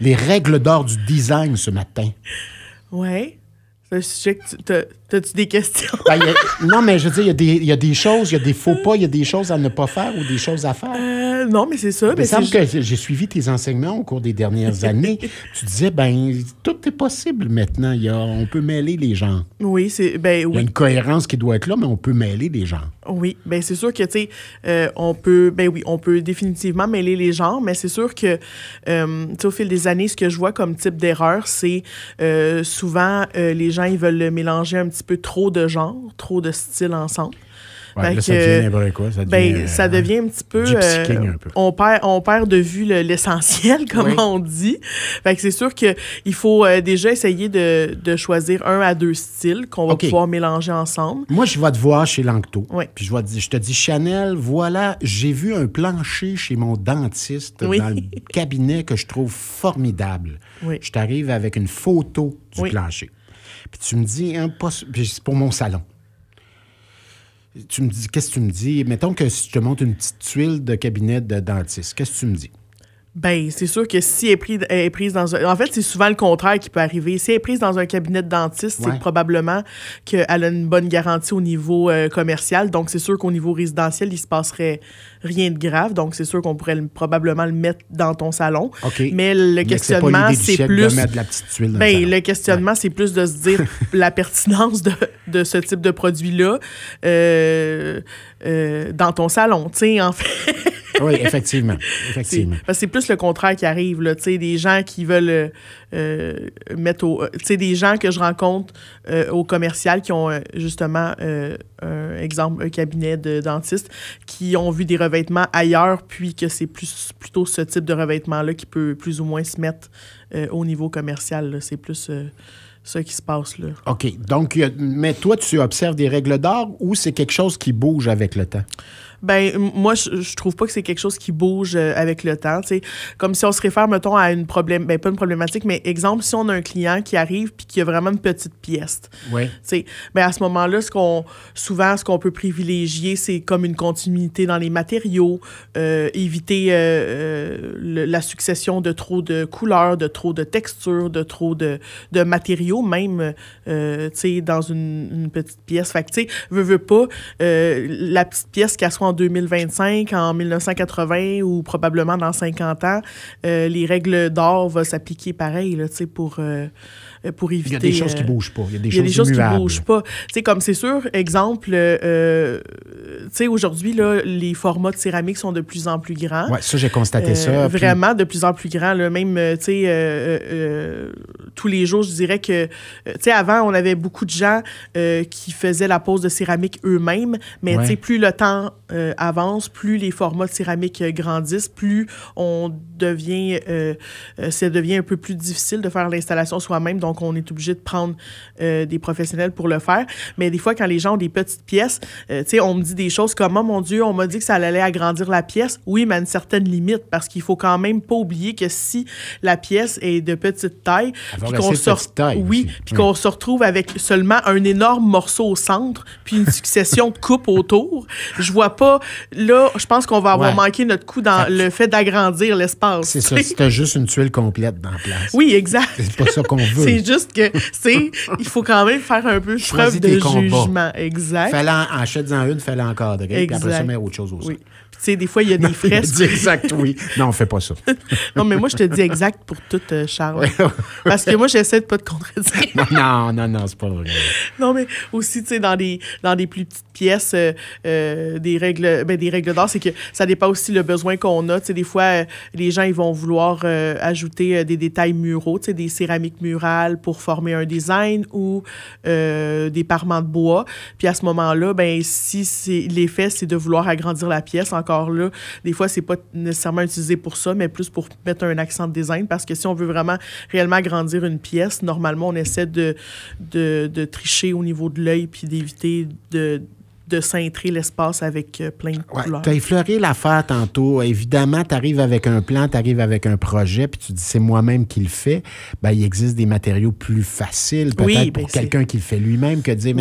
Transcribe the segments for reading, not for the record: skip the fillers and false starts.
Les règles d'or du design ce matin. Ouais. C'est un sujet que t'as-tu des questions? Ben, non, mais je veux dire, il y a des choses, il y a des faux pas, il y a des choses à ne pas faire ou des choses à faire. Non, mais c'est ça. Il me semble que j'ai suivi tes enseignements au cours des dernières années. Tu disais, tout est possible maintenant. On peut mêler les genres. Oui, Il y a une cohérence qui doit être là, mais on peut mêler les genres. Oui, bien c'est sûr que, tu sais, on peut définitivement mêler les genres, mais c'est sûr que, tu sais, au fil des années, ce que je vois comme type d'erreur, c'est souvent, les gens, ils veulent mélanger un petit peu trop de genres, trop de styles ensemble. Ouais, là, ça devient n'importe quoi. Ça devient un petit peu... Gypsy King un peu. On perd de vue l'essentiel, comme on dit. Fait que c'est sûr qu'il faut déjà essayer de choisir 1 à 2 styles qu'on va pouvoir mélanger ensemble. Moi, je vais te voir chez Lanctot. Oui. Puis je te dis, Chanel, voilà, j'ai vu un plancher chez mon dentiste dans le cabinet que je trouve formidable. Oui. Je t'arrive avec une photo du plancher. Puis tu me dis, puis c'est pour mon salon. Tu me dis, qu'est-ce que tu me dis? Mettons que si je te montre une petite tuile de cabinet de dentiste, qu'est-ce que tu me dis? Ben, c'est sûr que si elle est prise dans un... En fait, c'est souvent le contraire qui peut arriver. Si elle est prise dans un cabinet de dentiste, c'est probablement qu'elle a une bonne garantie au niveau commercial. Donc, c'est sûr qu'au niveau résidentiel, il se passerait rien de grave. Donc, c'est sûr qu'on pourrait probablement le mettre dans ton salon. Mais le questionnement, c'est plus... De mettre la petite tuile dans le salon. Le questionnement, c'est plus de se dire la pertinence de ce type de produit-là dans ton salon, tu sais, en fait. Oui, effectivement. Parce que c'est plus le contraire qui arrive, là. Tu sais, des gens qui veulent mettre au... Tu sais, des gens que je rencontre au commercial qui ont justement, un cabinet de dentiste, qui ont vu des revêtements ailleurs, puis que c'est plutôt ce type de revêtement-là qui peut plus ou moins se mettre au niveau commercial, là. C'est plus... ça qui se passe, là. OK. Donc, mais toi, tu observes des règles d'or ou c'est quelque chose qui bouge avec le temps? Ben moi, je trouve pas que c'est quelque chose qui bouge avec le temps. T'sais. Comme si on se réfère, mettons, à une problème, ben pas une problématique, mais exemple, si on a un client qui arrive puis qui a vraiment une petite pièce. Oui. Ben à ce moment-là, ce qu'on peut privilégier, c'est comme une continuité dans les matériaux, éviter la succession de trop de couleurs, de trop de textures, de trop de matériaux, même dans une petite pièce. Fait que, tu sais, veux pas, la petite pièce, qu'elle soit en 2025, en 1980 ou probablement dans 50 ans, les règles d'or vont s'appliquer pareil, là, tu sais, pour éviter... Il y a des choses qui bougent pas. Il y a des choses immuables. qui bougent pas. Tu sais, comme c'est sûr, exemple, tu sais, aujourd'hui, là, les formats de céramique sont de plus en plus grands. Oui, ça, j'ai constaté ça. Vraiment, de plus en plus grands, là, même, tu sais, tous les jours, je dirais que, tu sais, avant, on avait beaucoup de gens qui faisaient la pose de céramique eux-mêmes, mais tu sais, plus le temps avance, plus les formats de céramique grandissent, plus ça devient un peu plus difficile de faire l'installation soi-même, donc on est obligé de prendre des professionnels pour le faire. Mais des fois, quand les gens ont des petites pièces, tu sais, on me dit des choses comme « Oh mon Dieu, on m'a dit que ça allait agrandir la pièce. » Oui, mais à une certaine limite, parce qu'il faut quand même pas oublier que si la pièce est de petite taille, puis qu'on qu'on se retrouve avec seulement un énorme morceau au centre, puis une succession de coupes autour, je vois pas... Là, je pense qu'on va avoir manqué notre coup dans le fait d'agrandir l'espace. C'est ça, c'était juste une tuile complète dans la place. Oui, exact. C'est pas ça qu'on veut. C'est juste que, il faut quand même faire un peu preuve de jugement. Exact. Achète-en une, fais-la encadrer, puis après ça, mets autre chose aussi. Oui. Tu sais, des fois, il y a des fresques. Exact, oui. Non, on fait pas ça. Non, mais moi, je te dis exact pour tout, Charles. Parce que moi, j'essaie de pas te contredire. Non, c'est pas vrai. Non, mais aussi, tu sais, dans des plus petites pièces, des règles d'or, c'est que ça dépend aussi le besoin qu'on a. Tu sais, des fois, les gens, ils vont vouloir ajouter des détails muraux, tu sais, des céramiques murales pour former un design ou des parements de bois. Puis à ce moment-là, ben si l'effet, c'est de vouloir agrandir la pièce, encore là, des fois, c'est pas nécessairement utilisé pour ça, mais plus pour mettre un accent de design, parce que si on veut vraiment réellement agrandir une pièce, normalement, on essaie de tricher au niveau de l'œil puis d'éviter de de cintrer l'espace avec plein de couleurs. Tu as effleuré l'affaire tantôt. Évidemment, tu arrives avec un plan, tu arrives avec un projet, puis tu dis c'est moi-même qui le fais. Ben, il existe des matériaux plus faciles, peut-être pour quelqu'un qui le fait lui-même, que de dire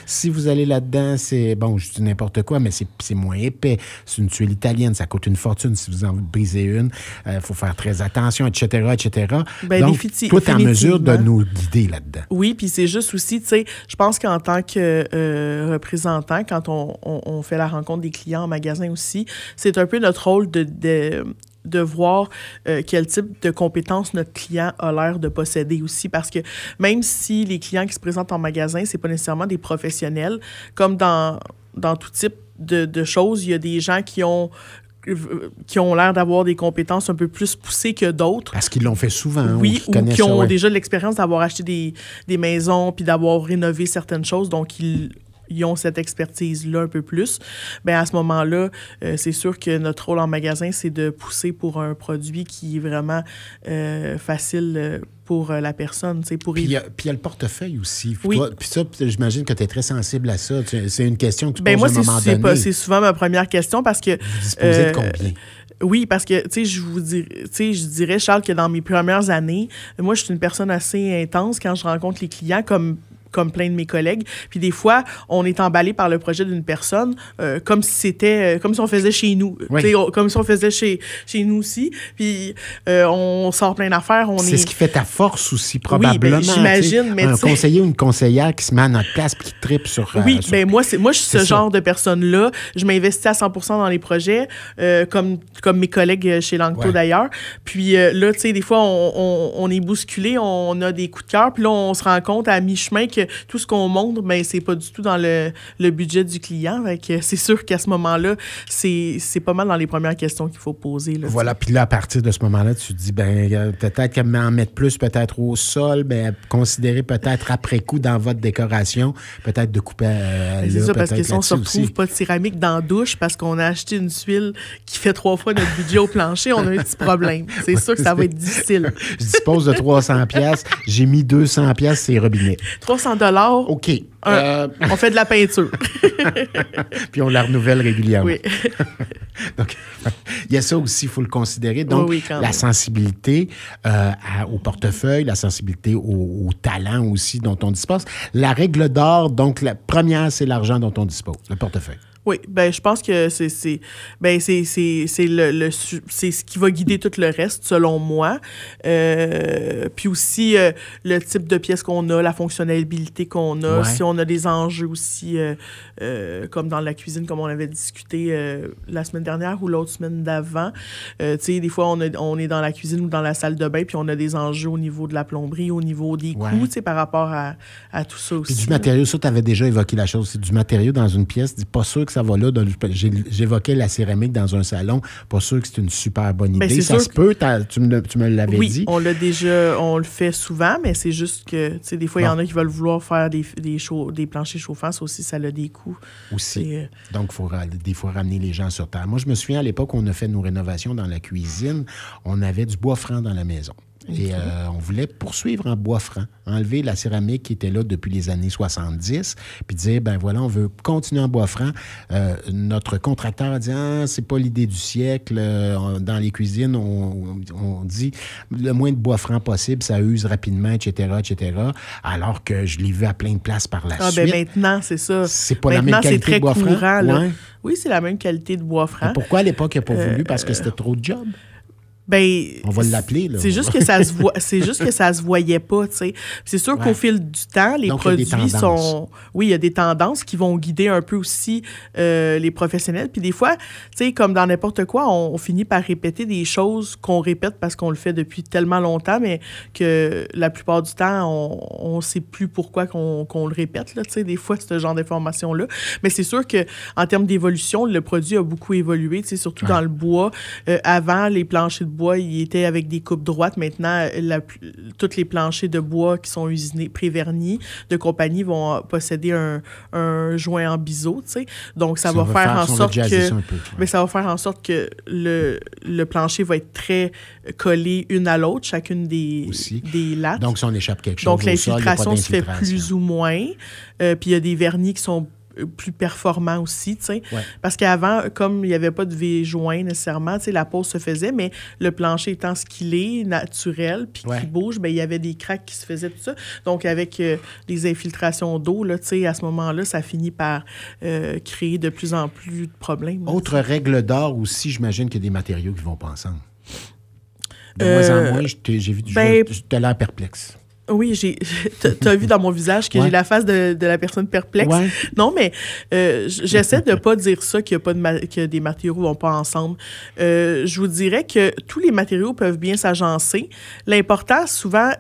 si vous allez là-dedans, c'est bon, je dis n'importe quoi, mais c'est moins épais. C'est une tuile italienne, ça coûte une fortune si vous en brisez une. Il faut faire très attention, etc., etc. Ben, donc, toi, tu es en mesure de nous guider là-dedans. Oui, puis c'est juste aussi, tu sais, je pense qu'en tant que représentant, quand on fait la rencontre des clients en magasin aussi, c'est un peu notre rôle de voir quel type de compétences notre client a l'air de posséder aussi. Parce que même si les clients qui se présentent en magasin, c'est pas nécessairement des professionnels, comme dans tout type de choses, il y a des gens qui ont l'air d'avoir des compétences un peu plus poussées que d'autres. Parce qu'ils l'ont fait souvent. Oui, ou qui ont déjà de l'expérience d'avoir acheté des maisons puis d'avoir rénové certaines choses. Donc, ils ont cette expertise-là un peu plus. Bien, à ce moment-là, c'est sûr que notre rôle en magasin, c'est de pousser pour un produit qui est vraiment facile pour la personne. Puis il y a le portefeuille aussi. Oui. Puis ça, j'imagine que tu es très sensible à ça. C'est une question que tu poses à un moment donné. C'est souvent ma première question parce que... Vous disposez de combien? Oui, parce que, je dirais, Charles, que dans mes premières années, moi, je suis une personne assez intense quand je rencontre les clients, comme plein de mes collègues. Puis des fois, on est emballé par le projet d'une personne comme si on faisait chez nous. Oui. Comme si on faisait chez nous aussi. Puis on sort plein d'affaires. C'est ce qui fait ta force aussi, probablement. Oui, j'imagine. Mais un conseiller ou une conseillère qui se met à notre place et qui tripe sur... Oui, bien moi, je suis ce genre de personne-là. Je m'investis à 100% dans les projets, comme mes collègues chez Langto d'ailleurs. Puis là, tu sais, des fois, on est bousculé, on a des coups de cœur. Puis là, on se rend compte à mi-chemin que tout ce qu'on montre, ben, c'est pas du tout dans le budget du client. C'est sûr qu'à ce moment-là, c'est pas mal dans les premières questions qu'il faut poser. Là, voilà, puis là, à partir de ce moment-là, tu te dis, ben peut-être qu'en mettre plus, peut-être au sol, ben considérer peut-être après coup dans votre décoration, peut-être de couper c'est ça, parce que si on se retrouve pas de céramique dans la douche parce qu'on a acheté une tuile qui fait 3 fois notre budget au plancher, on a un petit problème. C'est sûr que ça va être difficile. Je dispose de 300$, j'ai mis 200$ sur les robinets. 300$. OK. On fait de la peinture. Puis on la renouvelle régulièrement. Oui. Donc, il y a ça aussi, il faut le considérer. Donc, la sensibilité au portefeuille, la sensibilité au talent aussi dont on dispose. La règle d'or, donc, la première, c'est l'argent dont on dispose, le portefeuille. Oui, ben je pense que c'est ce qui va guider tout le reste, selon moi. Puis aussi, le type de pièce qu'on a, la fonctionnalité qu'on a, si on a des enjeux aussi, comme dans la cuisine, comme on avait discuté la semaine dernière ou l'autre semaine d'avant. Tu sais, des fois, on est dans la cuisine ou dans la salle de bain, puis on a des enjeux au niveau de la plomberie, au niveau des coûts, tu sais, par rapport à tout ça aussi. Puis du matériau, ça, tu avais déjà évoqué la chose, c'est du matériau dans une pièce, dis pas sûr que ça va là. J'évoquais la céramique dans un salon. Pas sûr que c'est une super bonne idée. Ça se peut, tu me l'avais dit. Oui, on le fait souvent, mais c'est juste que, tu sais, des fois, il y en a qui veulent vouloir faire des planchers chauffants. Ça aussi, ça a des coûts. Aussi. Donc, il faut des fois ramener les gens sur terre. Moi, je me souviens, à l'époque, on a fait nos rénovations dans la cuisine. On avait du bois franc dans la maison. Et on voulait poursuivre en bois franc, enlever la céramique qui était là depuis les années 70, puis dire, ben voilà, on veut continuer en bois franc. Notre contracteur a dit, c'est pas l'idée du siècle. Dans les cuisines, on dit le moins de bois franc possible, ça use rapidement, etc., etc. Alors que je l'ai vu à plein de places par la suite. Ben maintenant, c'est ça. C'est pas la même qualité de bois franc. Ouais. Oui, c'est la même qualité de bois franc. Mais pourquoi à l'époque, il n'a pas voulu? Parce que c'était trop de job? Ben, on va l'appeler, là. C'est juste que ça se voit, c'est juste que ça se voyait pas, tu sais. C'est sûr qu'au fil du temps, les produits sont... Oui, il y a des tendances qui vont guider un peu aussi les professionnels. Puis des fois, tu sais, comme dans n'importe quoi, on finit par répéter des choses qu'on répète parce qu'on le fait depuis tellement longtemps, mais que la plupart du temps, on sait plus pourquoi qu'on le répète, là, tu sais, des fois, ce genre d'informations-là. Mais c'est sûr qu'en termes d'évolution, le produit a beaucoup évolué, tu sais, surtout dans le bois. Avant, les planchers de bois, il était avec des coupes droites. Maintenant, tous les planchers de bois qui sont usinés, prévernis de compagnie vont posséder un joint en biseau, tu sais. Donc, ça va faire en sorte que... Mais ça va faire en sorte que le plancher va être très collé une à l'autre, chacune des lattes. Donc, si on échappe quelque chose donc, l'infiltration se fait plus ou moins. Puis, il y a des vernis qui sont plus performant aussi, tu sais. Ouais. Parce qu'avant, comme il n'y avait pas de V-joint nécessairement, tu sais, la pose se faisait, mais le plancher étant ce qu'il est, naturel, puis qui bouge, bien, il y avait des cracks qui se faisaient, tout ça. Donc, avec les infiltrations d'eau, là, tu sais, à ce moment-là, ça finit par créer de plus en plus de problèmes. Autre règle d'or aussi, j'imagine qu'il y a des matériaux qui ne vont pas ensemble. De moins en moins, j'ai vu du jeu, tu as l'air perplexe. Oui, t'as vu dans mon visage que j'ai la face de la personne perplexe. Ouais. Non, mais j'essaie de pas dire ça, que des matériaux vont pas ensemble. Je vous dirais que tous les matériaux peuvent bien s'agencer. L'important, souvent,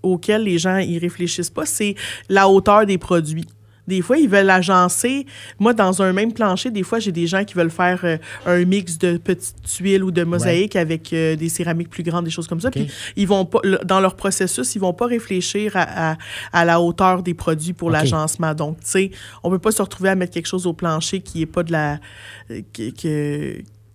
auquel les gens y réfléchissent pas, c'est la hauteur des produits. Des fois, ils veulent agencer. Moi, dans un même plancher, des fois, j'ai des gens qui veulent faire un mix de petites tuiles ou de mosaïques avec des céramiques plus grandes, des choses comme ça. Puis, ils vont pas, dans leur processus, ils vont pas réfléchir à la hauteur des produits pour l'agencement. Donc, tu sais, on peut pas se retrouver à mettre quelque chose au plancher qui est pas de la...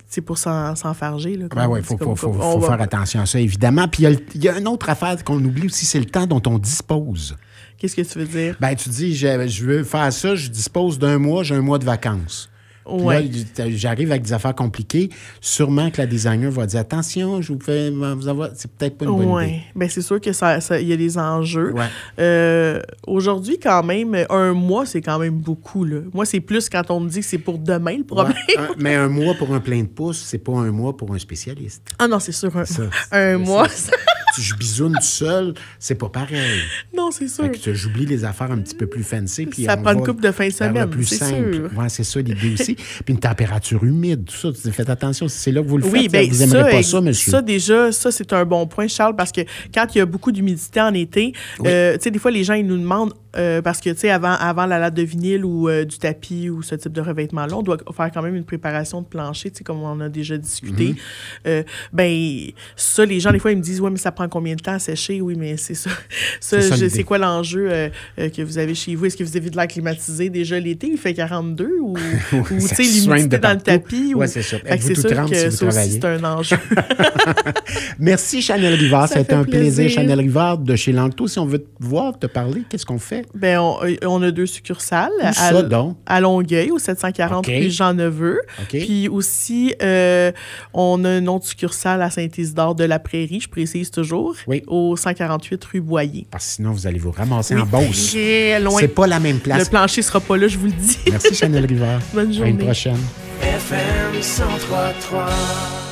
c'est pour s'enfarger. Oui, il faut faire attention à ça, évidemment. Puis il y a une autre affaire qu'on oublie aussi, c'est le temps dont on dispose. Qu'est-ce que tu veux dire? Ben, tu dis, je veux faire ça, je dispose d'un mois, j'ai un mois de vacances. Ouais. Puis là, j'arrive avec des affaires compliquées. Sûrement que la designer va dire, attention, je vous fais vous avoir... C'est peut-être pas une bonne idée. Bien, c'est sûr que il y a des enjeux. Ouais. Aujourd'hui, quand même, un mois, c'est quand même beaucoup. Là. Moi, c'est plus quand on me dit que c'est pour demain, le problème. Ouais. Mais un mois pour un plein de pouces, c'est pas un mois pour un spécialiste. Ah non, c'est sûr. Un mois... Je bisoune tout seul, c'est pas pareil. Non, c'est sûr. J'oublie les affaires un petit peu plus fancy. Puis ça prend une couple de fin de semaine, plus c'est simple. sûr. Ouais, c'est ça l'idée aussi. Puis une température humide, tout ça. Faites attention, c'est là que vous le faites. Oui, bien, vous n'aimerez pas ça, monsieur. Ça, déjà, c'est un bon point, Charles, parce que quand il y a beaucoup d'humidité en été, tu sais, des fois, les gens, ils nous demandent, parce que, tu sais, avant la latte de vinyle ou du tapis ou ce type de revêtement-là, on doit faire quand même une préparation de plancher, tu sais, comme on a déjà discuté. Ça, les gens, des fois, ils me disent, ouais, mais ça prend combien de temps à sécher? Oui, mais c'est ça. C'est quoi l'enjeu que vous avez chez vous? Est-ce que vous avez de l'air climatisé déjà l'été? Il fait 42 ou tu sais, l'humidité dans le tapis? Oui, c'est ça. C'est sûr que ça aussi, c'est un enjeu. Merci, Chanel Rivard. C'était un plaisir, Chanel Rivard de chez Langto. Si on veut te voir, te parler, qu'est-ce qu'on fait? Bien, on a 2 succursales. Ça, donc? À Longueuil, au 740 rue Jean-Neveu. Puis aussi, on a une autre succursale à Saint-Isidore de la Prairie, je précise toujours, au 148 rue Boyer. Parce que sinon, vous allez vous ramasser en Beauce. Très loin. C'est pas la même place. Le plancher sera pas là, je vous le dis. Merci, Chanel Rivard. Bonne journée. À une prochaine. FM 103.3